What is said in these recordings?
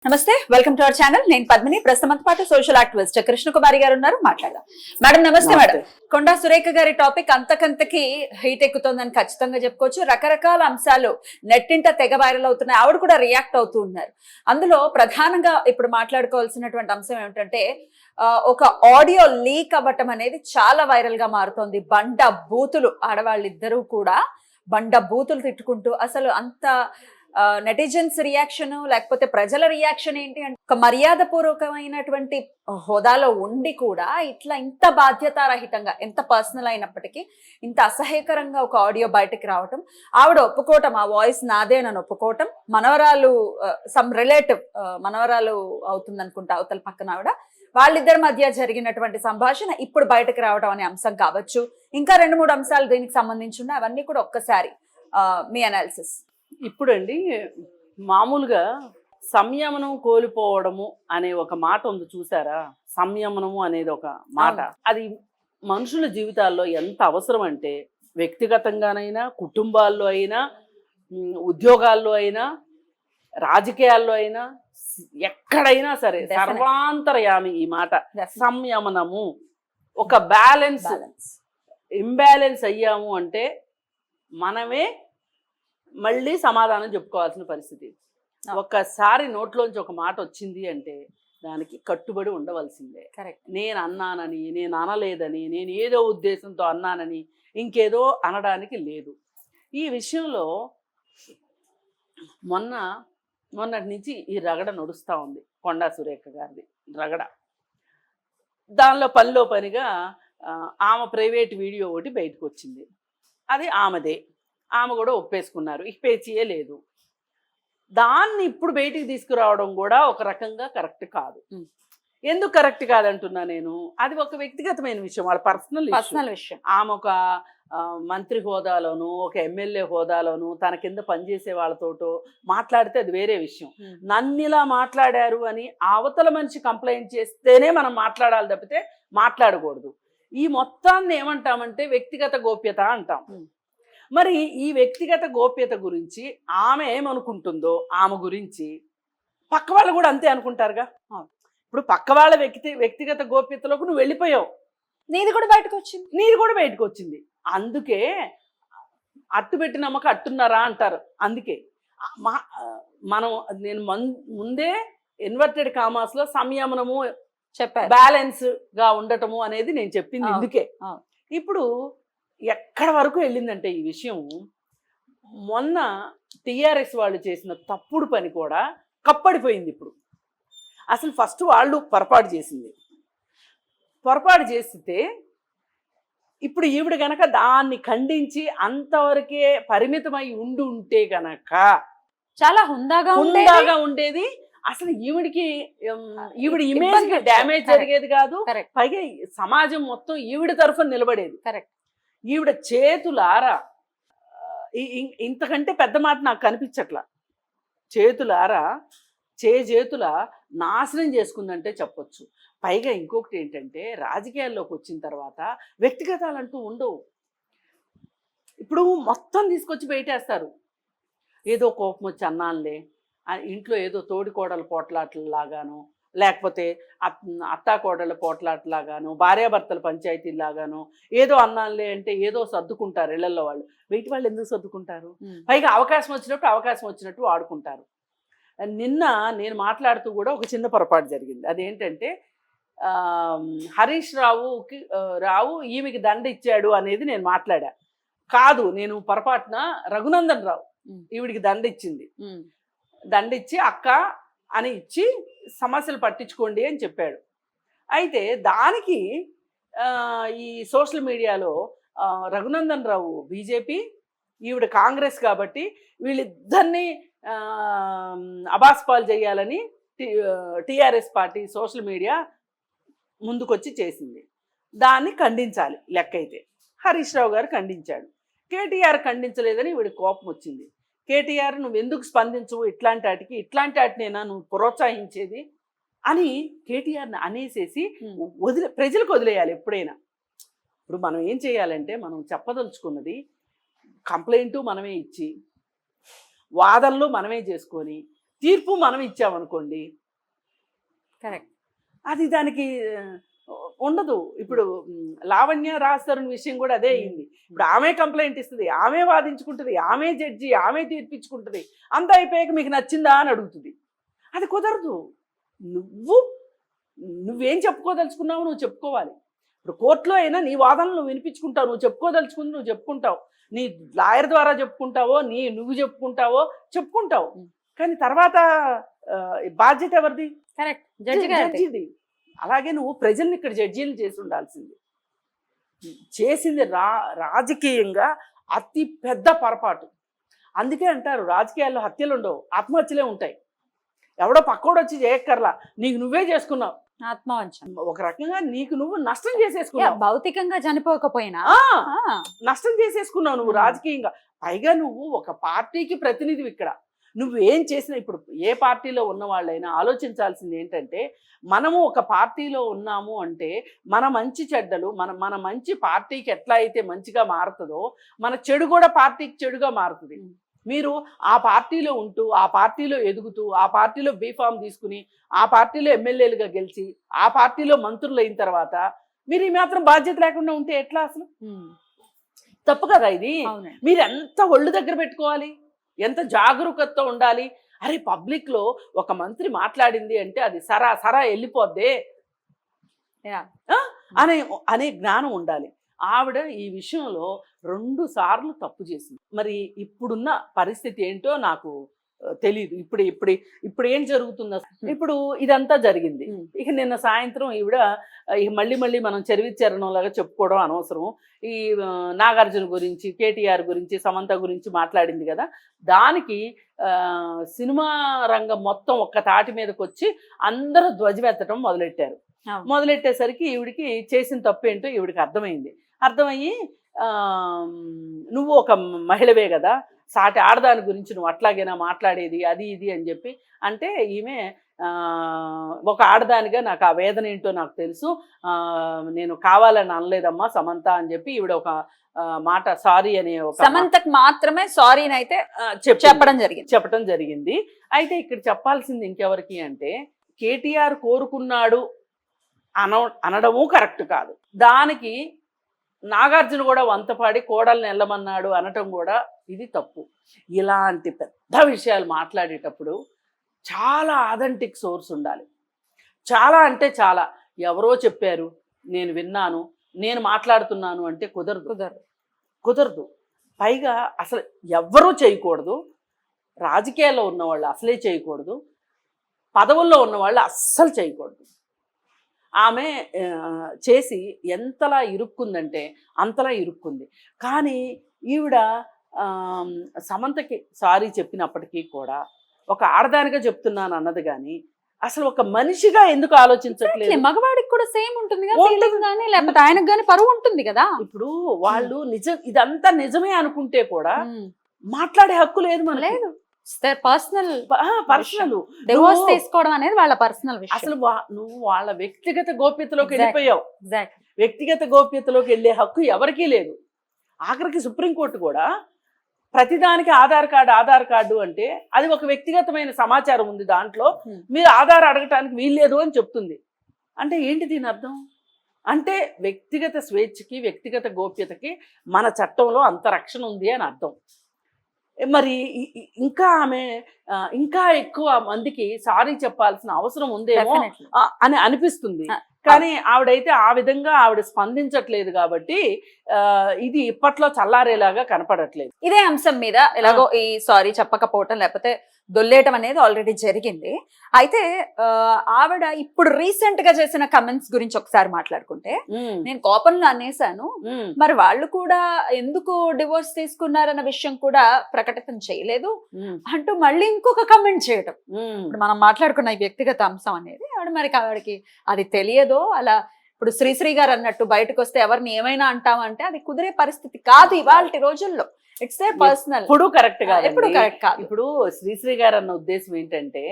నమస్తే, welcome to our channel. నేను పద్మిని. ప్రస్తుతం పాటు సోషల్ యాక్టివిస్ట్ కృష్ణ కుమారి గారు ఉన్నారు, మాట్లాడదాం. మేడం నమస్తే. మేడం, కొండా సురేఖ గారి టాపిక్ అంతకంతకి హీట్ ఎక్కుతోందని ఖచ్చితంగా చెప్పుకోవచ్చు. రకరకాల అంశాలు నెట్టింట తెగ వైరల్ అవుతున్నాయి. ఆవిడ కూడా రియాక్ట్ అవుతూ ఉన్నారు. అందులో ప్రధానంగా ఇప్పుడు మాట్లాడుకోవాల్సినటువంటి అంశం ఏమిటంటే, ఒక ఆడియో లీక్ అవ్వటం అనేది చాలా వైరల్ గా మారుతోంది. బండ బూతులు, ఆడవాళ్ళిద్దరూ కూడా బండ బూతులు తిట్టుకుంటూ, అసలు అంత నెటిజన్స్ రియాక్షన్ లేకపోతే ప్రజల రియాక్షన్ ఏంటి అంటే, ఒక మర్యాద పూర్వకమైనటువంటి హోదాలో ఉండి కూడా ఇట్లా ఇంత బాధ్యతారహితంగా, ఎంత పర్సనల్ అయినప్పటికీ ఇంత అసహ్యకరంగా ఒక ఆడియో బయటకు రావటం, ఆవిడ ఒప్పుకోవటం, ఆ వాయిస్ నాదే అని ఒప్పుకోవటం, మనవరాలు సమ్ రిలేటివ్ మనవరాలు అవుతుంది అనుకుంటా అవతల పక్కన ఆవిడ, వాళ్ళిద్దరి మధ్య జరిగినటువంటి సంభాషణ ఇప్పుడు బయటకు రావడం అనే అంశం కావచ్చు. ఇంకా 2-3 అంశాలు దీనికి సంబంధించి ఉన్నాయి. అవన్నీ కూడా ఒక్కసారి మీ అనాలిసిస్. ఇప్పుడండి మామూలుగా సంయమనం కోల్పోవడము అనే ఒక మాట ఉంది చూసారా? సంయమనము అనేది ఒక మాట. అది మనుషుల జీవితాల్లో ఎంత అవసరం అంటే, వ్యక్తిగతంగానైనా, కుటుంబాల్లో అయినా, ఉద్యోగాల్లో అయినా, రాజకీయాల్లో అయినా, ఎక్కడైనా సరే సర్వాంతర్యామి ఈ మాట. సంయమనము, ఒక బ్యాలెన్స్. ఇంబ్యాలెన్స్ అయ్యాము అంటే మనమే మళ్ళీ సమాధానం చెప్పుకోవాల్సిన పరిస్థితి. ఒక్కసారి నోట్లోంచి ఒక మాట వచ్చింది అంటే దానికి కట్టుబడి ఉండవలసిందే. నేను అన్నానని, నేను అనలేదని, నేను ఏదో ఉద్దేశంతో అన్నానని ఇంకేదో అనడానికి లేదు. ఈ విషయంలో మొన్నటి నుంచి ఈ రగడ నడుస్తూ ఉంది. కొండా సురేఖ గారిది రగడ. దానిలో పనిలో పనిగా ఆమె ప్రైవేట్ వీడియో ఒకటి బయటకు వచ్చింది. అది ఆమెదే, ఆమె కూడా ఒప్పేసుకున్నారు, ఇక పేచీయే లేదు. దాన్ని ఇప్పుడు బయటికి తీసుకురావడం కూడా ఒక రకంగా కరెక్ట్ కాదు. ఎందుకు కరెక్ట్ కాదంటున్నా నేను? అది ఒక వ్యక్తిగతమైన విషయం, వాళ్ళ పర్సనల్ విషయం. ఆమె ఒక మంత్రి హోదాలోను, ఒక ఎమ్మెల్యే హోదాలోను తన కింద పనిచేసే వాళ్ళతోటో మాట్లాడితే అది వేరే విషయం. నన్నిలా మాట్లాడారు అని అవతల మనిషి కంప్లైంట్ చేస్తేనే మనం మాట్లాడాలి తప్పితే మాట్లాడకూడదు. ఈ మొత్తాన్ని ఏమంటామంటే వ్యక్తిగత గోప్యత అంటాం. మరి ఈ వ్యక్తిగత గోప్యత గురించి ఆమె ఏమనుకుంటుందో ఆమె గురించి పక్క వాళ్ళు కూడా అంతే అనుకుంటారుగా. ఇప్పుడు పక్క వాళ్ళ వ్యక్తిగత గోప్యతలోకి నువ్వు వెళ్ళిపోయావు, నీది కూడా బయటకు వచ్చింది. అందుకే అట్టు పెట్టినమ్మక అట్టున్నారా అంటారు. అందుకే నేను ముందే ఇన్వర్టెడ్ కామాస్లో సంయమనము చెప్పారు, బ్యాలెన్స్ గా ఉండటము అనేది నేను చెప్పింది ఇందుకే. ఇప్పుడు ఎక్కడ వరకు వెళ్ళిందంటే ఈ విషయం, మొన్న టీఆర్ఎస్ వాళ్ళు చేసిన తప్పుడు పని కూడా కప్పడిపోయింది. ఇప్పుడు అసలు ఫస్ట్ వాళ్ళు పొరపాటు చేస్తే ఇప్పుడు ఈవిడ గనక దాన్ని ఖండించి అంతవరకే పరిమితమై ఉంటే గనక చాలా హుందాగా ఉండేది. అసలు ఈవిడ ఇమేజ్ డ్యామేజ్ జరిగేది కాదు. పైగా సమాజం మొత్తం ఈవిడ తరఫున నిలబడేది. ఈవిడ చేతులారా, ఇంతకంటే పెద్ద మాట నాకు కనిపించట్లా, చేతుల నాశనం చేసుకుందంటే చెప్పొచ్చు. పైగా ఇంకొకటి ఏంటంటే, రాజకీయాల్లోకి వచ్చిన తర్వాత వ్యక్తిగతాలంటూ ఉండవు. ఇప్పుడు మొత్తం తీసుకొచ్చి బయటేస్తారు. ఏదో కోపం వచ్చి అన్నానులే, ఇంట్లో ఏదో తోడికోడల పోట్లాటలాగాను, లేకపోతే అత్తాకోడళ్ళ పోట్లాటలాగాను, భార్యాభర్తల పంచాయతీలాగాను ఏదో అన్నానులే అంటే ఏదో సర్దుకుంటారు ఇళ్లలో వాళ్ళు. బయట వాళ్ళు ఎందుకు సర్దుకుంటారు? పైగా అవకాశం వచ్చినట్టు వాడుకుంటారు. నిన్న నేను మాట్లాడుతూ కూడా ఒక చిన్న పొరపాటు జరిగింది. అదేంటంటే, హరీష్ రావు ఈమెకి దండ ఇచ్చాడు అనేది నేను మాట్లాడా. కాదు, నేను పొరపాటున రఘునందన్ రావు ఈవిడికి దండ ఇచ్చి అక్క అని ఇచ్చి సమస్యలు పట్టించుకోండి అని చెప్పాడు. అయితే దానికి ఈ సోషల్ మీడియాలో రఘునందన్ రావు బీజేపీ, ఈవిడ కాంగ్రెస్ కాబట్టి వీళ్ళిద్దరినీ అబాస్పాలు చేయాలని టీఆర్ఎస్ పార్టీ సోషల్ మీడియా ముందుకొచ్చి చేసింది. దాన్ని ఖండించాలి లెక్కైతే. హరీష్ రావు గారు ఖండించాడు, కేటీఆర్ ఖండించలేదని ఈవిడ కోపం వచ్చింది. కేటీఆర్ నువ్వు ఎందుకు స్పందించవు, ఇట్లాంటి వాటినేనా నువ్వు ప్రోత్సహించేది అని కేటీఆర్ని అనేసేసి ప్రజలకు వదిలేయాలి ఎప్పుడైనా. ఇప్పుడు మనం ఏం చేయాలంటే, మనం చెప్పదలుచుకున్నది కంప్లైంటు మనమే ఇచ్చి, వాదనలు మనమే చేసుకొని, తీర్పు మనం ఇచ్చామనుకోండి, కరెక్ట్. అది దానికి ఉండదు. ఇప్పుడు లావణ్య రాస్తారు విషయం కూడా అదే అయింది. ఇప్పుడు ఆమె కంప్లైంట్ ఇస్తుంది, ఆమె వాదించుకుంటుంది, ఆమె జడ్జి, ఆమె తీర్పిచ్చుకుంటుంది. అంతా అయిపోయాక మీకు నచ్చిందా అని అడుగుతుంది. అది కుదరదు. నువ్వేం చెప్పుకోదలుచుకున్నావు నువ్వు చెప్పుకోవాలి. ఇప్పుడు కోర్టులో అయినా నీ వాదనలు నువ్వు వినిపించుకుంటావు, నువ్వు చెప్పుకోదలుచుకుంది నువ్వు చెప్పుకుంటావు, నీ లాయర్ ద్వారా చెప్పుకుంటావో నువ్వు చెప్పుకుంటావు. కానీ తర్వాత బాధ్యత ఎవరిది? కరెక్ట్, జడ్జిది. అలాగే నువ్వు ప్రజల్ని ఇక్కడ జడ్జీలు చేసి ఉండాల్సింది. చేసింది రాజకీయంగా అతి పెద్ద పొరపాటు. అందుకే అంటారు రాజకీయాల్లో హత్యలు ఉండవు, ఆత్మహత్యలే ఉంటాయి. ఎవడో పక్కోడు వచ్చి చేయక్కర్లా, నీకు నువ్వే చేసుకున్నావు ఆత్మవంచన. ఒక రకంగా నీకు నువ్వు నష్టం చేసేసుకున్నావు. భౌతికంగా చనిపోకపోయినా నష్టం చేసేసుకున్నావు నువ్వు రాజకీయంగా. పైగా నువ్వు ఒక పార్టీకి ప్రతినిధివి. ఇక్కడ నువ్వేం చేసినా, ఇప్పుడు ఏ పార్టీలో ఉన్న వాళ్ళైనా ఆలోచించాల్సింది ఏంటంటే, మనము ఒక పార్టీలో ఉన్నాము అంటే మన మంచి చెడ్డలు, మన మంచి పార్టీకి ఎట్లా అయితే మంచిగా మారుతుందో మన చెడు కూడా పార్టీకి చెడుగా మారుతుంది. మీరు ఆ పార్టీలో ఉంటూ, ఆ పార్టీలో ఎదుగుతూ, ఆ పార్టీలో బీఫామ్ తీసుకుని, ఆ పార్టీలో ఎమ్మెల్యేలుగా గెలిచి, ఆ పార్టీలో మంత్రులు అయిన తర్వాత మీరు ఈ మాత్రం బాధ్యత లేకుండా ఉంటే ఎట్లా? అసలు తప్పు కదా ఇది. మీరు ఎంత ఒళ్ళు దగ్గర పెట్టుకోవాలి, ఎంత జాగరూకతతో ఉండాలి. అరే పబ్లిక్లో ఒక మంత్రి మాట్లాడింది అంటే అది సరా వెళ్ళిపోద్దే అనే జ్ఞానం ఉండాలి. ఆవిడ ఈ విషయంలో 2 సార్లు తప్పు చేసింది. మరి ఇప్పుడున్న పరిస్థితి ఏంటో నాకు తెలీదు. ఇప్పుడు ఏం జరుగుతుందో. ఇప్పుడు ఇదంతా జరిగింది. ఇక నిన్న సాయంత్రం ఈవిడ మళ్ళీ మనం చరణంలాగా చెప్పుకోవడం అనవసరం. ఈ నాగార్జున గురించి, కేటీఆర్ గురించి, సమంత గురించి మాట్లాడింది కదా, దానికి సినిమా రంగం మొత్తం ఒక్క తాటి మీదకి వచ్చి అందరూ ధ్వజమెత్తడం మొదలెట్టేసరికి ఈవిడికి చేసిన తప్పు ఏంటో ఈవిడికి అర్థమయ్యి నువ్వు ఒక మహిళవే కదా, సాటి ఆడదాని గురించి నువ్వు అట్లాగైనా మాట్లాడేది అది ఇది అని చెప్పి అంటే, ఈమె ఒక ఆడదానిగా నాకు ఆ వేదన ఏంటో నాకు తెలుసు, నేను కావాలని అనలేదమ్మా సమంత అని చెప్పి ఈవిడ ఒక మాట సారీ అనే ఒక సమంతకు మాత్రమే సారీ అయితే చెప్పడం జరిగింది. అయితే ఇక్కడ చెప్పాల్సింది ఇంకెవరికి అంటే, కేటీఆర్ కోరుకున్నాడు అనడము కరెక్ట్ కాదు. దానికి నాగార్జున కూడా వంతపాడి కోడల్ని వెళ్ళమన్నాడు అనటం కూడా ఇది తప్పు. ఇలాంటి పెద్ద విషయాలు మాట్లాడేటప్పుడు చాలా అథెంటిక్ సోర్స్ ఉండాలి. చాలా అంటే చాలా. ఎవరో చెప్పారు, నేను విన్నాను, నేను మాట్లాడుతున్నాను అంటే కుదరదు. పైగా అసలు ఎవ్వరూ చేయకూడదు. రాజకీయాల్లో ఉన్నవాళ్ళు అసలే చేయకూడదు, పదవుల్లో ఉన్నవాళ్ళు అస్సలు చేయకూడదు. ఆమె చేసి ఎంతలా ఇరుక్కుందంటే అంతలా ఇరుక్కుంది. కానీ ఈవిడ సమంతకి సారీ చెప్పినప్పటికీ కూడా ఒక ఆడదానిగా చెప్తున్నాను అన్నది కానీ అసలు ఒక మనిషిగా ఎందుకు ఆలోచించట్లేదు? మగవాడికి కూడా సేమ్ ఉంటుంది లేకపోతే ఆయనకు కానీ పరువు ఉంటుంది కదా. ఇప్పుడు వాళ్ళు ఇదంతా నిజమే అనుకుంటే కూడా మాట్లాడే హక్కు లేదు మనకు. లేదు, పర్సనల్ డివోర్స్ తీసుకోవడం అనేది వాళ్ళ పర్సనల్ విషయం. అసలు నువ్వు వాళ్ళ వ్యక్తిగత గోప్యతలోకి వెళ్ళిపోయావు. వ్యక్తిగత గోప్యతలోకి వెళ్ళే హక్కు ఎవరికీ లేదు. ఆఖరికి సుప్రీంకోర్టు కూడా ప్రతిదానికి ఆధార్ కార్డు అంటే అది ఒక వ్యక్తిగతమైన సమాచారం ఉంది, దాంట్లో మీరు ఆధార్ అడగటానికి వీల్లేదు అని చెప్తుంది. అంటే ఏంటి దీని అర్థం? అంటే వ్యక్తిగత స్వేచ్ఛకి, వ్యక్తిగత గోప్యతకి మన చట్టంలో అంత రక్షణ ఉంది అని అర్థం. మరి ఇంకా ఆమె ఇంకా ఎక్కువ మందికి సారీ చెప్పాల్సిన అవసరం ఉందేమో అని అనిపిస్తుంది. కానీ ఆవిడైతే ఆ విధంగా ఆవిడ స్పందించట్లేదు కాబట్టి ఇది ఇప్పట్లో చల్లారేలాగా కనపడట్లేదు. ఇదే అంశం మీద ఎలాగో ఈ సారీ చెప్పకపోవటం లేకపోతే దొల్లేయటం అనేది ఆల్రెడీ జరిగింది. అయితే ఆవిడ ఇప్పుడు రీసెంట్ గా చేసిన కమెంట్స్ గురించి ఒకసారి మాట్లాడుకుంటే, నేను కోపంలో అనేసాను, మరి వాళ్ళు కూడా ఎందుకు డివోర్స్ తీసుకున్నారన్న విషయం కూడా ప్రకటన చేయలేదు అంటూ మళ్ళీ ఇంకొక కమెంట్ చేయటం. ఇప్పుడు మనం మాట్లాడుకున్న ఈ వ్యక్తిగత అంశం అనేది ఆవిడకి అది తెలియదో, అలా ఇప్పుడు శ్రీశ్రీ గారు అన్నట్టు బయటకు వస్తే ఎవరిని ఏమైనా అంటామంటే అది కుదిరే పరిస్థితి కాదు ఇవాళ రోజుల్లో. It's there personal. ఇప్పుడు కరెక్ట్ కాదు. ఇప్పుడు శ్రీశ్రీ గారు అన్న ఉద్దేశం ఏంటంటే,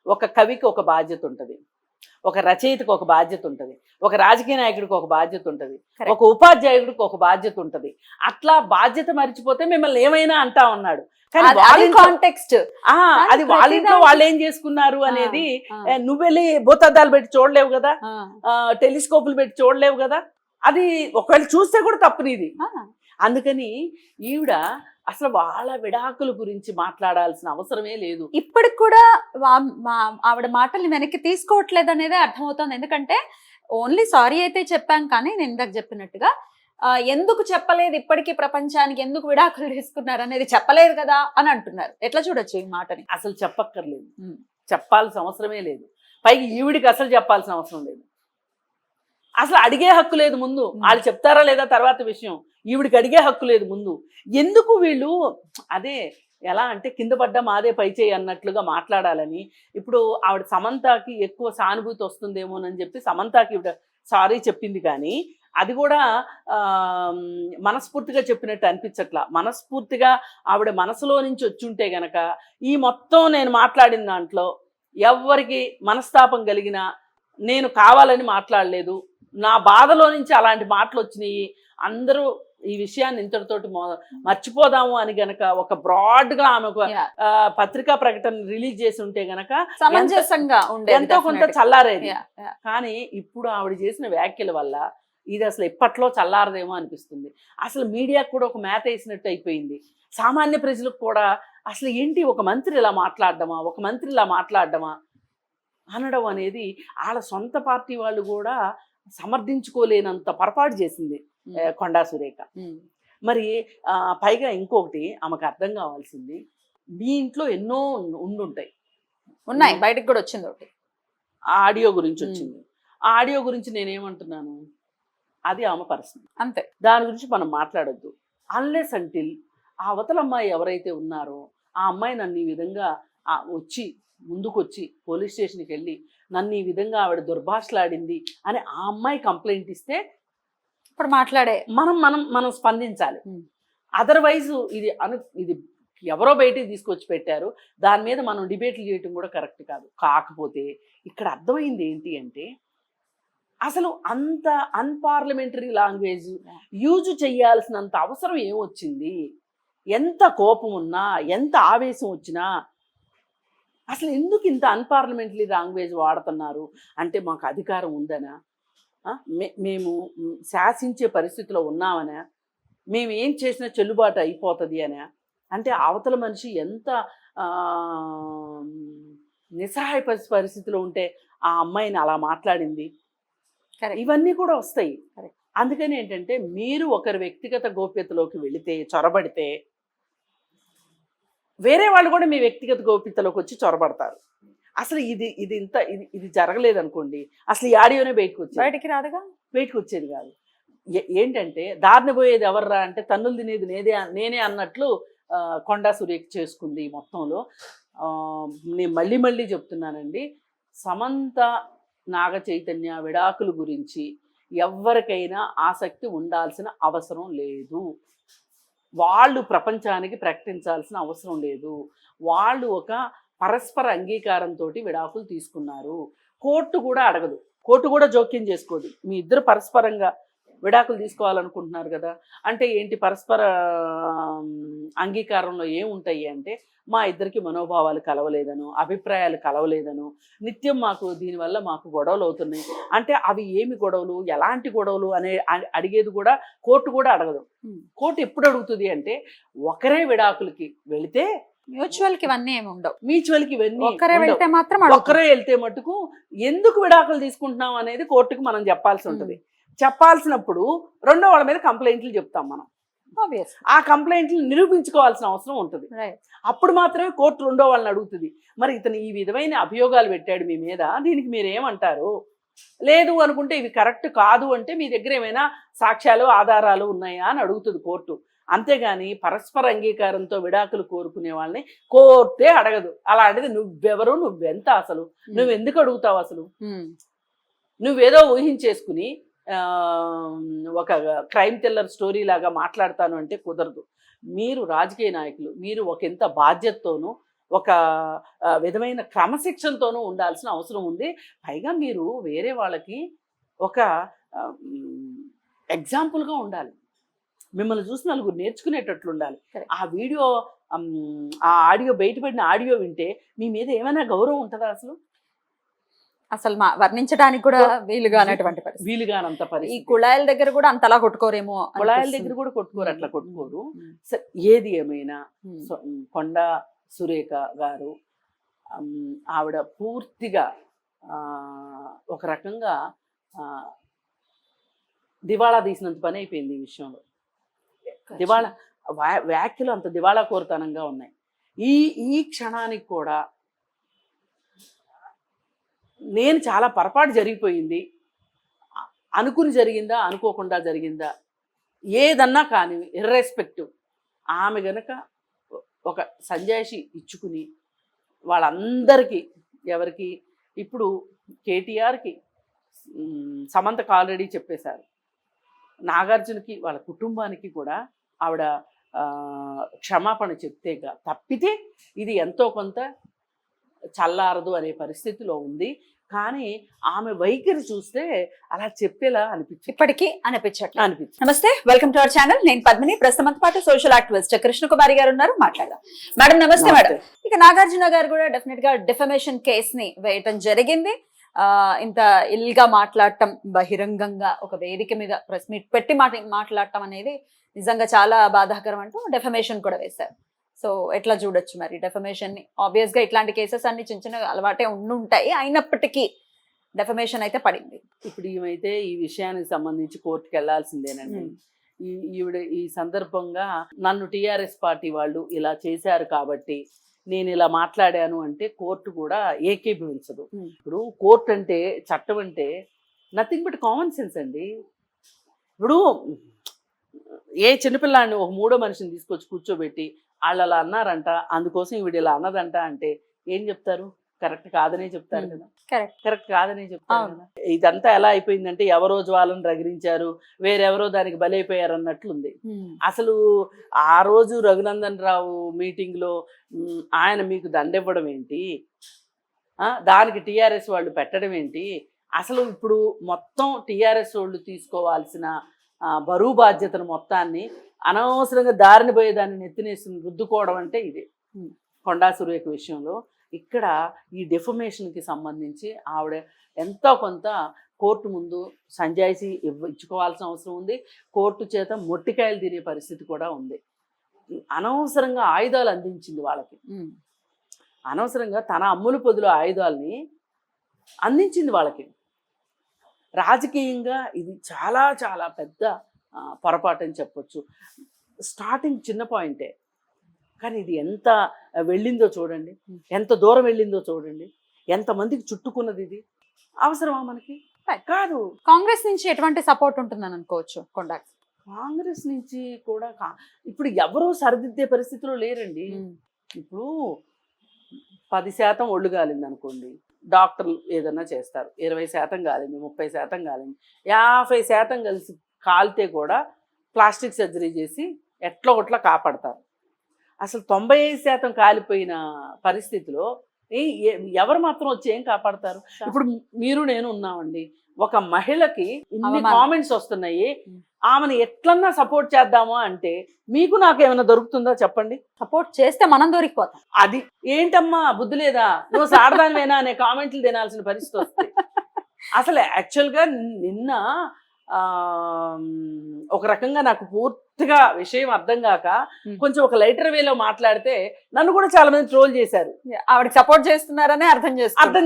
ఒక కవికి ఒక బాధ్యత ఉంటుంది, ఒక రచయితకు ఒక బాధ్యత ఉంటుంది, ఒక రాజకీయ నాయకుడికి ఒక బాధ్యత ఉంటుంది, Correct. ఒక ఉపాధ్యాయుడికి ఒక బాధ్యత ఉంటుంది. అట్లా బాధ్యత మర్చిపోతే మిమ్మల్ని ఏమైనా అంటా ఉన్నాడు. కానీ వాళ్ళ ఇంట్లో- కాంటెక్స్ట్ ఆ, అది వాళ్ళ ఇంట్లో వాళ్ళు ఏం చేసుకున్నారు అనేది నువ్వు వెళ్ళి భూతద్దాలు పెట్టి చూడలేవు కదా, టెలిస్కోపులు పెట్టి చూడలేవు కదా. అది ఒకవేళ చూస్తే కూడా తప్పు నీది. అందుకని ఈవిడ అసలు వాళ్ళ విడాకుల గురించి మాట్లాడాల్సిన అవసరమే లేదు. ఇప్పటికి కూడా ఆవిడ మాటల్ని వెనక్కి తీసుకోవట్లేదు అనేది అర్థమవుతుంది. ఎందుకంటే ఓన్లీ సారీ అయితే చెప్పాం, కానీ నేను ఇందాక చెప్పినట్టుగా ఎందుకు చెప్పలేదు ఇప్పటికీ ప్రపంచానికి, ఎందుకు విడాకులు తీసుకున్నారు అనేది చెప్పలేదు కదా అని అంటున్నారు. ఎట్లా చూడొచ్చు ఈ మాటని? అసలు చెప్పక్కర్లేదు, చెప్పాల్సిన అవసరమే లేదు. పైకి ఈవిడికి అసలు చెప్పాల్సిన అవసరం లేదు. అసలు అడిగే హక్కు లేదు ముందు. వాళ్ళు చెప్తారా లేదా తర్వాత విషయం. ఈవిడికి అడిగే హక్కు లేదు ముందు. ఎందుకు వీళ్ళు అదే ఎలా అంటే కింద పడ్డ మాదే పై చేయి అన్నట్లుగా మాట్లాడాలని. ఇప్పుడు ఆవిడ సమంతకి ఎక్కువ సానుభూతి వస్తుందేమోనని చెప్పి సమంతకి ఈవిడ సారీ చెప్పింది, కానీ అది కూడా మనస్ఫూర్తిగా చెప్పినట్టు అనిపించట్లా. మనస్ఫూర్తిగా ఆవిడ మనసులో నుంచి వచ్చుంటే గనక ఈ మొత్తం నేను మాట్లాడిన దాంట్లో ఎవరికి మనస్తాపం కలిగినా నేను కావాలని మాట్లాడలేదు, నా బాధలో నుంచి అలాంటి మాటలు వచ్చినాయి, అందరూ ఈ విషయాన్ని ఇంతటితోటి మర్చిపోదాము అని గనక ఒక బ్రాడ్ గా ఆమె ఒక పత్రికా ప్రకటన రిలీజ్ చేసి ఉంటే గనక సమంజసంగా ఎంతో కొంత చల్లారేది. కానీ ఇప్పుడు ఆవిడ చేసిన వ్యాఖ్యల వల్ల ఇది అసలు ఎప్పట్లో చల్లారదేమో అనిపిస్తుంది. అసలు మీడియాకు కూడా ఒక మేత వేసినట్టు అయిపోయింది. సామాన్య ప్రజలకు కూడా అసలు ఏంటి ఒక మంత్రి ఇలా మాట్లాడడమా, ఒక మంత్రి ఇలా మాట్లాడడమా అనడం అనేది వాళ్ళ సొంత పార్టీ వాళ్ళు కూడా సమర్థించుకోలేనంత పొరపాటు చేసింది కొండా సురేఖ. మరి పైగా ఇంకొకటి ఆమెకు అర్థం కావాల్సింది, మీ ఇంట్లో ఎన్నో ఉండుంటాయి, ఉన్నాయి, బయటకు కూడా వచ్చింది ఒకటి ఆడియో గురించి వచ్చింది. ఆ ఆడియో గురించి నేనేమంటున్నాను, అది ఆమె పర్సనల్, అంతే, దాని గురించి మనం మాట్లాడొద్దు. అన్లెస్ అంటిల్ ఆ అవతల అమ్మాయి ఎవరైతే ఉన్నారో ఆ అమ్మాయి నన్ను ఈ విధంగా వచ్చి ముందుకొచ్చి పోలీస్ స్టేషన్కి వెళ్ళి నన్ను ఈ విధంగా ఆవిడ దుర్భాషలాడింది అని ఆ అమ్మాయి కంప్లైంట్ ఇస్తే ఇప్పుడు మాట్లాడే మనం స్పందించాలి. అదర్వైజ్ ఇది ఎవరో బయటికి తీసుకొచ్చి పెట్టారు, దాని మీద మనం డిబేట్లు చేయటం కూడా కరెక్ట్ కాదు. కాకపోతే ఇక్కడ అర్థమైంది ఏంటి అంటే, అసలు అంత అన్పార్లమెంటరీ లాంగ్వేజ్ యూజ్ చేయాల్సినంత అవసరం ఏమొచ్చింది? ఎంత కోపం ఉన్నా, ఎంత ఆవేశం వచ్చినా అసలు ఎందుకు ఇంత అన్పార్లమెంటరీ లాంగ్వేజ్ వాడుతున్నారు? అంటే మాకు అధికారం ఉందనా, మేము శాసించే పరిస్థితిలో ఉన్నామనా, మేము ఏం చేసినా చెల్లుబాటు అయిపోతుంది అనా, అంటే అవతల మనిషి ఎంత నిస్సహాయ పరిస్థితిలో ఉంటే ఆ అమ్మాయిని అలా మాట్లాడింది, ఇవన్నీ కూడా వస్తాయి. అందుకని ఏంటంటే, మీరు ఒకరి వ్యక్తిగత గోప్యతలోకి వెళితే, చొరబడితే వేరే వాళ్ళు కూడా మీ వ్యక్తిగత గోప్యతలోకి వచ్చి చొరబడతారు. అసలు ఇది జరగలేదు అనుకోండి, అసలు ఈ ఆడియోనే బయటకు రాదుగా, బయటకు వచ్చేది కాదు. ఏంటంటే దారిని పోయేది ఎవర్రా అంటే తన్నులు తినేది నేనే అన్నట్లు కొండా సురేఖ చేసుకుంది ఈ మొత్తంలో. నేను మళ్ళీ చెప్తున్నానండి, సమంత నాగ చైతన్య విడాకుల గురించి ఎవరికైనా ఆసక్తి ఉండాల్సిన అవసరం లేదు. వాళ్ళు ప్రపంచానికి ప్రకటించాల్సిన అవసరం లేదు. వాళ్ళు ఒక పరస్పర అంగీకారంతో విడాకులు తీసుకున్నారు. కోర్టు కూడా అడగదు, కోర్టు కూడా జోక్యం చేసుకోదు. మీ ఇద్దరు పరస్పరంగా విడాకులు తీసుకోవాలనుకుంటున్నారు కదా, అంటే ఏంటి పరస్పర అంగీకారంలో ఏముంటాయి అంటే, మా ఇద్దరికి మనోభావాలు కలవలేదను, అభిప్రాయాలు కలవలేదను, నిత్యం మాకు దీనివల్ల మాకు గొడవలు అవుతున్నాయి అంటే అవి ఏమి గొడవలు, ఎలాంటి గొడవలు అనే అడిగేది కూడా కోర్టు కూడా అడగదు. కోర్టు ఎప్పుడు అడుగుతుంది అంటే, ఒకరే విడాకులకి వెళితే, మ్యూచువల్కి ఇవన్నీ ఏమి ఉండవు, మ్యూచువల్కి ఇవన్నీ ఒక్కరే వెళ్తే మటుకు ఎందుకు విడాకులు తీసుకుంటున్నాం అనేది కోర్టుకు మనం చెప్పాల్సి ఉంటుంది. చెప్పాల్సినప్పుడు రెండో వాళ్ళ మీద కంప్లైంట్లు చెప్తాం మనం. ఆ కంప్లైంట్లు నిరూపించుకోవాల్సిన అవసరం ఉంటుంది. అప్పుడు మాత్రమే కోర్టు రెండో వాళ్ళని అడుగుతుంది, మరి ఇతను ఈ విధమైన అభియోగాలు పెట్టాడు మీ మీద, దీనికి మీరు ఏమంటారు? లేదు అనుకుంటే ఇవి కరెక్ట్ కాదు అంటే మీ దగ్గర ఏమైనా సాక్ష్యాలు ఆధారాలు ఉన్నాయా అని అడుగుతుంది కోర్టు. అంతేగాని పరస్పర అంగీకారంతో విడాకులు కోరుకునే వాళ్ళని కోర్టే అడగదు. అలాంటిది నువ్వెవరు, నువ్వెంత, అసలు నువ్వెందుకు అడుగుతావు? అసలు నువ్వేదో ఊహించేసుకుని ఒక క్రైమ్ థ్రిల్లర్ స్టోరీ లాగా మాట్లాడతాను అంటే కుదరదు. మీరు రాజకీయ నాయకులు, మీరు ఒక ఎంత బాధ్యతతోనూ ఒక విధమైన క్రమశిక్షణతోనూ ఉండాల్సిన అవసరం ఉంది. పైగా మీరు వేరే వాళ్ళకి ఒక ఎగ్జాంపుల్గా ఉండాలి. మిమ్మల్ని చూసి నలుగురు నేర్చుకునేటట్లు ఉండాలి. Correct. ఆ వీడియో ఆ ఆడియో బయటపడిన ఆడియో వింటే మీ మీద ఏమైనా గౌరవం ఉంటుందా అసలు? అసలు వర్ణించడానికి కూడా వీలుగా అనేటువంటి పరిస్థితి. వీలుగానంత ఈ పరిస్థితి. కుళాయిల దగ్గర కూడా అంతలా కొట్టుకోరేమో కుళాయిల దగ్గర కూడా కొట్టుకోరు, అట్లా కొట్టుకోరు. ఏది ఏమైనా కొండ సురేఖ గారు ఆవిడ పూర్తిగా ఒక రకంగా దివాళా తీసినంత పని అయిపోయింది ఈ విషయంలో. దివాళా వ్యాఖ్యలు అంత దివాళా కోరుతనంగా ఉన్నాయి. ఈ క్షణానికి కూడా నేను చాలా పొరపాటు జరిగిపోయింది, అనుకుని జరిగిందా అనుకోకుండా జరిగిందా ఏదన్నా కానీ ఇర్రెస్పెక్టివ్, ఆమె గనక ఒక సంజాయిషి ఇచ్చుకుని వాళ్ళందరికీ, ఎవరికి ఇప్పుడు కేటీఆర్కి సమంతకు ఆల్రెడీ చెప్పేశారు, నాగార్జునకి వాళ్ళ కుటుంబానికి కూడా ఆవిడ క్షమాపణ చెప్తేగా తప్పితే ఇది ఎంతో కొంత చల్లారదు అనే పరిస్థితిలో ఉంది. కానీ ఆమె వైఖరి చూస్తే అలా చెప్పేలా అనిపించింది, ఇప్పటికీ అనిపించట్లేదు. నమస్తే, వెల్కమ్ టు అవర్ ఛానల్. నేను పద్మిని. ప్రస్తుతం పాటు సోషల్ యాక్టివిస్ట్ కృష్ణకుమారి గారు ఉన్నారు, మాట్లాడదాం. మేడం నమస్తే. మేడం, ఇక నాగార్జున గారు కూడా డెఫినెట్ గా డిఫమేషన్ కేస్ ని వేయటం జరిగింది. ఇంత ఇల్గా మాట్లాడటం, బహిరంగంగా ఒక వేదిక మీద ప్రెస్ మీట్ పెట్టి మాట్లాడటం అనేది నిజంగా చాలా బాధాకరం అంటూ డెఫమేషన్ కూడా వేశారు. సో ఎట్లా చూడొచ్చు మరి డెఫమేషన్ ని? ఆబ్వియస్ గా ఇట్లాంటి కేసెస్ అన్ని చిన్న చిన్న అలవాటే ఉండుంటాయి, అయినప్పటికీ డెఫమేషన్ అయితే పడింది. ఇప్పుడు ఈమెయితే ఈ విషయానికి సంబంధించి కోర్టుకు వెళ్లాల్సిందేనండి. ఈవిడ ఈ సందర్భంగా నన్ను టీఆర్ఎస్ పార్టీ వాళ్ళు ఇలా చేశారు కాబట్టి నేను ఇలా మాట్లాడాను అంటే కోర్టు కూడా ఏకీభవించదు. ఇప్పుడు కోర్టు అంటే, చట్టం అంటే నథింగ్ బట్ కామన్ సెన్స్ అండి. ఇప్పుడు ఏ చిన్నపిల్లాడిని ఒక మూడో మనిషిని తీసుకొచ్చి కూర్చోబెట్టి వాళ్ళు అలా అన్నారంట, అందుకోసం ఈవిడ ఇలా అన్నదంట అంటే ఏం చెప్తారు? కరెక్ట్ కాదనే చెప్తారు కదా. కరెక్ట్ కాదనే చెప్తారు కదా. ఇదంతా ఎలా అయిపోయిందంటే ఎవరో జ్వాలను రగిలించారు, వేరెవరో దానికి బలైపోయారు అన్నట్లుంది. అసలు ఆ రోజు రఘునందన్ రావు మీటింగ్ లో ఆయన మీకు దండెవ్వడం ఏంటి, దానికి టీఆర్ఎస్ వాళ్ళు పెట్టడం ఏంటి? అసలు ఇప్పుడు మొత్తం టీఆర్ఎస్ వాళ్ళు తీసుకోవాల్సిన బరువు బాధ్యతను మొత్తాన్ని అనవసరంగా దారిని పోయేదాన్ని నెత్తినేసి రుద్దుకోవడం అంటే ఇదే కొండా సురేఖ విషయంలో. ఇక్కడ ఈ డెఫమేషన్కి సంబంధించి ఆవిడ ఎంతో కొంత కోర్టు ముందు సంజాయిషి ఇచ్చుకోవాల్సిన అవసరం ఉంది. కోర్టు చేత మొట్టికాయలు తినే పరిస్థితి కూడా ఉంది. అనవసరంగా ఆయుధాలు అందించింది వాళ్ళకి, అనవసరంగా తన అమ్ముల పొదిలో ఆయుధాలని అందించింది వాళ్ళకి. రాజకీయంగా ఇది చాలా చాలా పెద్ద పొరపాటు అని చెప్పొచ్చు. స్టార్టింగ్ చిన్న పాయింటే, కానీ ఇది ఎంత వెళ్ళిందో చూడండి, ఎంత దూరం వెళ్ళిందో చూడండి, ఎంతమందికి చుట్టుకున్నది. ఇది అవసరమా మనకి? కాదు. కాంగ్రెస్ నుంచి ఎటువంటి సపోర్ట్ ఉంటుందని అనుకోవచ్చు కొండా? కాంగ్రెస్ నుంచి కూడా ఇప్పుడు ఎవరూ సరిదిద్దే పరిస్థితిలో లేరండి. ఇప్పుడు 10% ఒళ్ళు గాలింది అనుకోండి, డాక్టర్లు ఏదన్నా చేస్తారు, 20% కాలింది, 30% కాలింది, 50% కలిసి కాలితే కూడా ప్లాస్టిక్ సర్జరీ చేసి ఎట్లా ఒట్లా కాపాడతారు. అసలు 95% కాలిపోయిన పరిస్థితిలో ఎవరు మాత్రం వచ్చి ఏం కాపాడతారు? ఇప్పుడు మీరు నేను ఉన్నామండి, ఒక మహిళకి ఇన్ని కామెంట్స్ వస్తున్నాయి, ఆమెను ఎట్లన్నా సపోర్ట్ చేద్దామా అంటే మీకు నాకు ఏమైనా దొరుకుతుందా చెప్పండి? సపోర్ట్ చేస్తే మనం దొరికిపోతాం. అది ఏంటమ్మా బుద్ధి లేదా, నువ్వు సాడదానివేనా అనే కామెంట్లు తినాల్సిన పరిస్థితి వస్తుంది. అసలు యాక్చువల్గా నిన్న ఒక రకంగా నాకు పూర్తిగా విషయం అర్థం కాక కొంచెం ఒక లైటర్ వేలో మాట్లాడితే నన్ను కూడా చాలా మంది ట్రోల్ చేశారు. ఆవిడకి సపోర్ట్ చేస్తున్నారనే అర్థం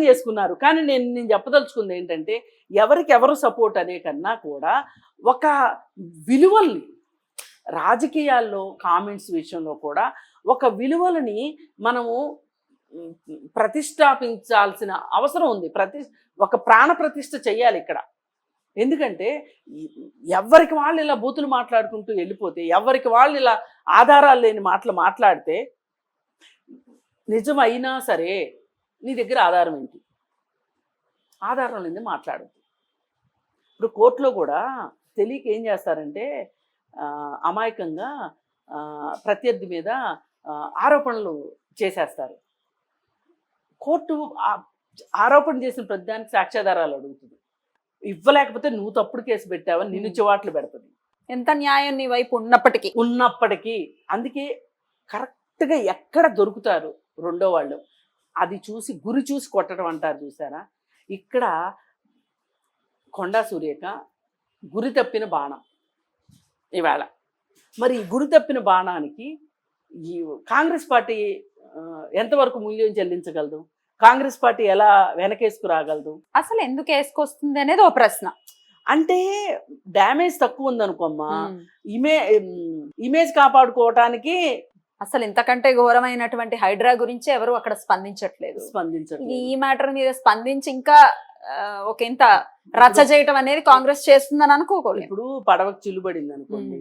చేసుకున్నారు. కానీ నేను చెప్పదలుచుకుంది ఏంటంటే, ఎవరికి ఎవరు సపోర్ట్ అనే కన్నా కూడా ఒక విలువల్ని, రాజకీయాల్లో కామెంట్స్ విషయంలో కూడా ఒక విలువలని మనము ప్రతిష్టాపించాల్సిన అవసరం ఉంది. ఒక ప్రాణ ప్రతిష్ఠ చెయ్యాలి ఇక్కడ. ఎందుకంటే ఎవరికి వాళ్ళు ఇలా బూతులు మాట్లాడుకుంటూ వెళ్ళిపోతే, ఎవరికి వాళ్ళు ఇలా ఆధారాలు లేని మాటలు మాట్లాడితే, నిజమైనా సరే నీ దగ్గర ఆధారం ఏంటి? ఆధారం లేని మాట్లాడద్దు. ఇప్పుడు కోర్టులో కూడా తెలియక ఏం చేస్తారంటే, అమాయకంగా ప్రత్యర్థి మీద ఆరోపణలు చేసేస్తారు. కోర్టు ఆరోపణ చేసిన ప్రతిదానికి సాక్ష్యాధారాలు అడుగుతుంది. ఇవ్వలేకపోతే నువ్వు తప్పుడు కేసు పెట్టావని నిన్ను చివాట్లు పెడుతుంది ఎంత న్యాయం నీ వైపు ఉన్నప్పటికీ. అందుకే కరెక్ట్గా ఎక్కడ దొరుకుతారు రెండో వాళ్ళు అది చూసి గురి చూసి కొట్టడం అంటారు చూసారా. ఇక్కడ కొండా సురేఖ గురి తప్పిన బాణం ఇవాళ. మరి ఈ గురి తప్పిన బాణానికి ఈ కాంగ్రెస్ పార్టీ ఎంతవరకు మూల్యం చెల్లించగలదు? కాంగ్రెస్ పార్టీ ఎలా వెనకేసుకు రాగలదు? అసలు ఎందుకు వేసుకొస్తుంది అనేది ఓ ప్రశ్న. అంటే డ్యామేజ్ తక్కువ ఉందనుకోమ్మా, ఇమేజ్ కాపాడుకోవటానికి. అసలు ఇంతకంటే ఘోరమైనటువంటి హైడ్రా గురించి ఎవరు అక్కడ స్పందించట్లేదు. ఈ మ్యాటర్ మీద స్పందించి ఇంకా ఒక ఇంత రచ్చ చేయటం అనేది కాంగ్రెస్ చేస్తుందని అనుకోకూడదు. ఇప్పుడు పడవకు చిల్లుబడింది అనుకోండి,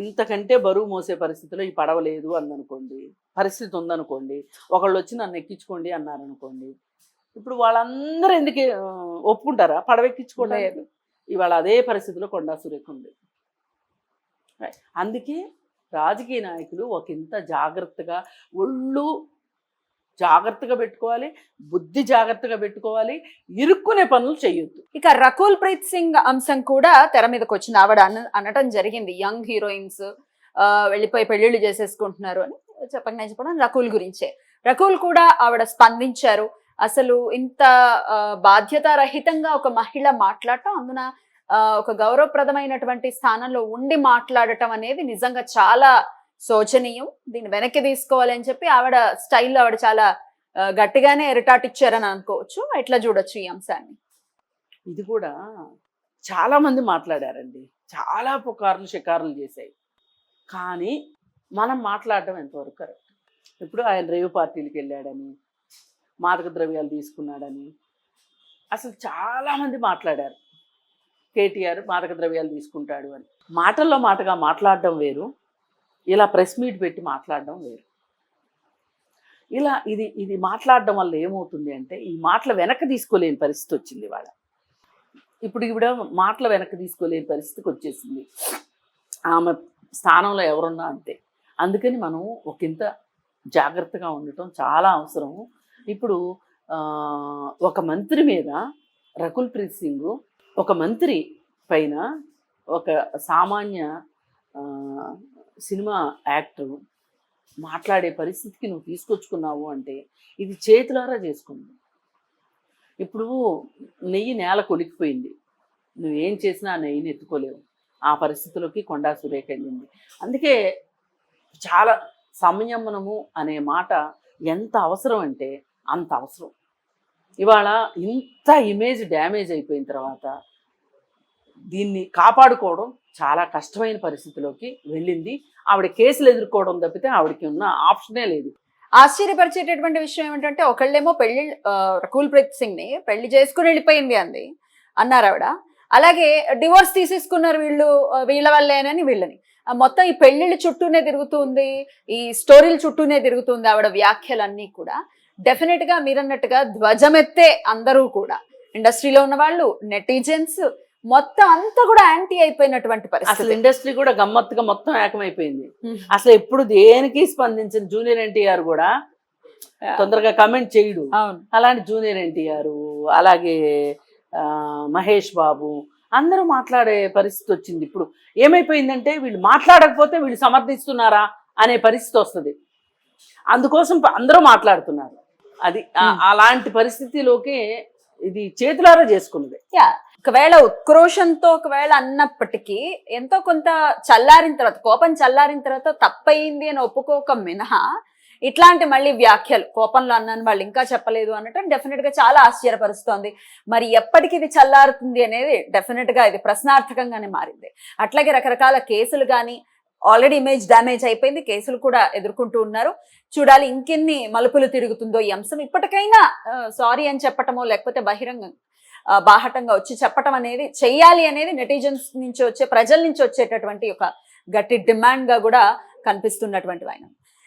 ఇంతకంటే బరువు మోసే పరిస్థితిలో ఈ పడవ లేదు అందనుకోండి, పరిస్థితి ఉందనుకోండి, ఒకళ్ళు వచ్చి నన్ను ఎక్కించుకోండి అన్నారనుకోండి, ఇప్పుడు వాళ్ళందరూ ఎందుకు ఒప్పుకుంటారా పడవ ఎక్కించుకోలేదు? ఇవాళ అదే పరిస్థితిలో కొండా సురేఖ ఉంది. అందుకే రాజకీయ నాయకులు ఒకంత జాగ్రత్తగా, ఒళ్ళు జాగ్రత్తగా పెట్టుకోవాలి, బుద్ధి జాగ్రత్తగా పెట్టుకోవాలి, ఇరుక్కునే పనులు చేయొద్దు. ఇక రకుల్ ప్రీత్ సింగ్ అంశం కూడా తెర మీదకి వచ్చింది. ఆవిడ అనటం జరిగింది, యంగ్ హీరోయిన్స్ వెళ్ళిపోయి పెళ్లిళ్ళు చేసేసుకుంటున్నారు అని చెప్పడం రకుల్ గురించే. రకుల్ కూడా ఆవిడ స్పందించారు. అసలు ఇంత బాధ్యతారహితంగా ఒక మహిళ మాట్లాడటం, అందున ఒక గౌరవప్రదమైనటువంటి స్థానంలో ఉండి మాట్లాడటం అనేది నిజంగా చాలా శోచనీయం. దీన్ని వెనక్కి తీసుకోవాలి అని చెప్పి ఆవిడ స్టైల్లో ఆవిడ చాలా గట్టిగానే రిటార్ట్ ఇచ్చారని అనుకోవచ్చు. ఎట్లా చూడొచ్చు ఈ అంశాన్ని? ఇది కూడా చాలా మంది మాట్లాడారండి, చాలా పుకార్లు షికారులు చేశాయి. కానీ మనం మాట్లాడడం ఎంతవరకు కరెక్ట్? ఇప్పుడు ఆయన రేవు పార్టీలకు వెళ్ళాడని, మాదక ద్రవ్యాలు తీసుకున్నాడని అసలు చాలామంది మాట్లాడారు. కేటీఆర్ మాదక ద్రవ్యాలు తీసుకుంటాడు అని. మాటల్లో మాటగా మాట్లాడడం వేరు, ఇలా ప్రెస్ మీట్ పెట్టి మాట్లాడడం వేరు. ఇలా ఇది మాట్లాడడం వల్ల ఏమవుతుంది అంటే ఈ మాటలు వెనక్కి తీసుకోలేని పరిస్థితి వచ్చింది ఇవాళ. ఇప్పుడు ఈవిడ మాటలు వెనక్కి తీసుకోలేని పరిస్థితికి వచ్చేసింది. ఆమె స్థానంలో ఎవరున్నా అంతే. అందుకని మనం ఒకంత జాగ్రత్తగా ఉండటం చాలా అవసరము. ఇప్పుడు ఒక మంత్రి మీద, రకుల్ ప్రీత్ సింగ్ ఒక మంత్రి పైన ఒక సామాన్య సినిమా యాక్టర్ మాట్లాడే పరిస్థితికి నువ్వు తీసుకొచ్చుకున్నావు అంటే ఇది చేతులారా చేసుకుంది. ఇప్పుడు నెయ్యి నేల కొలికిపోయింది, నువ్వేం చేసినా ఆ నెయ్యిని ఎత్తుకోలేవు. ఆ పరిస్థితిలోకి కొండా సురేఖ వెళ్ళింది. అందుకే చాలా సంయమనము అనే మాట ఎంత అవసరం అంటే అంత అవసరం. ఇవాళ ఇంత ఇమేజ్ డ్యామేజ్ అయిపోయిన తర్వాత దీన్ని కాపాడుకోవడం చాలా కష్టమైన పరిస్థితిలోకి వెళ్ళింది. ఆవిడ కేసులు ఎదుర్కోవడం తప్పితే ఆవిడకి ఉన్న ఆప్షనే లేదు. ఆశ్చర్యపరిచేటటువంటి విషయం ఏమిటంటే ఒకళ్ళేమో రకుల్ ప్రీత్ సింగ్ ని పెళ్లి చేసుకుని వెళ్ళిపోయింది అంది అన్నారు ఆవిడ. అలాగే డివోర్స్ తీసేసుకున్నారు వీళ్ళ వల్లేనని వీళ్ళని. మొత్తం ఈ పెళ్లిళ్ళ చుట్టూనే తిరుగుతుంది, ఈ స్టోరీల చుట్టూనే తిరుగుతుంది ఆవిడ వ్యాఖ్యలన్నీ కూడా. డెఫినెట్ గా మీరన్నట్టుగా ధ్వజమెత్తే అందరూ కూడా ఇండస్ట్రీలో ఉన్న వాళ్ళు, నెటిజన్స్ మొత్తం అంతా కూడా యాంటీ అయిపోయినటువంటి పరిస్థితి. అసలు ఇండస్ట్రీ కూడా గమ్మత్తుగా మొత్తం ఏకమైపోయింది. అసలు ఎప్పుడు దేనికి స్పందించిన జూనియర్ ఎన్టీఆర్ కూడా తొందరగా కమెంట్ చేయడు. అలాంటి జూనియర్ ఎన్టీఆర్, అలాగే మహేష్ బాబు అందరూ మాట్లాడే పరిస్థితి వచ్చింది. ఇప్పుడు ఏమైపోయిందంటే వీళ్ళు మాట్లాడకపోతే వీళ్ళు సమర్థిస్తున్నారా అనే పరిస్థితి వస్తుంది. అందుకోసం అందరూ మాట్లాడుతున్నారు. అది అలాంటి పరిస్థితిలోకి ఇది చేతులారా చేసుకున్నది. ఒకవేళ ఉక్రోషంతో ఒకవేళ అన్నప్పటికీ ఎంతో కొంత చల్లారిన తర్వాత, కోపం చల్లారిన తర్వాత తప్పయింది అని ఒప్పుకోక మినహా ఇట్లాంటి మళ్ళీ వ్యాఖ్యలు, కోపంలో అన్నాను వాళ్ళు ఇంకా చెప్పలేదు అనటం డెఫినెట్ గా చాలా ఆశ్చర్యపరుస్తోంది. మరి ఎప్పటికి ఇది చల్లారుతుంది అనేది డెఫినెట్ గా ఇది ప్రశ్నార్థకంగానే మారింది. అట్లాగే రకరకాల కేసులు కానీ ఆల్రెడీ ఇమేజ్ డ్యామేజ్ అయిపోయింది, కేసులు కూడా ఎదుర్కొంటూ ఉన్నారు. చూడాలి ఇంకెన్ని మలుపులు తిరుగుతుందో ఈ అంశం. ఇప్పటికైనా సారీ అని చెప్పటమో లేకపోతే బాహటంగా వచ్చి చెప్పటం అనేది చెయ్యాలి అనేది నెటిజన్స్ నుంచి వచ్చే, ప్రజల నుంచి వచ్చేటటువంటి ఒక గట్టి డిమాండ్ గా కూడా కనిపిస్తున్నటువంటి ఆయన.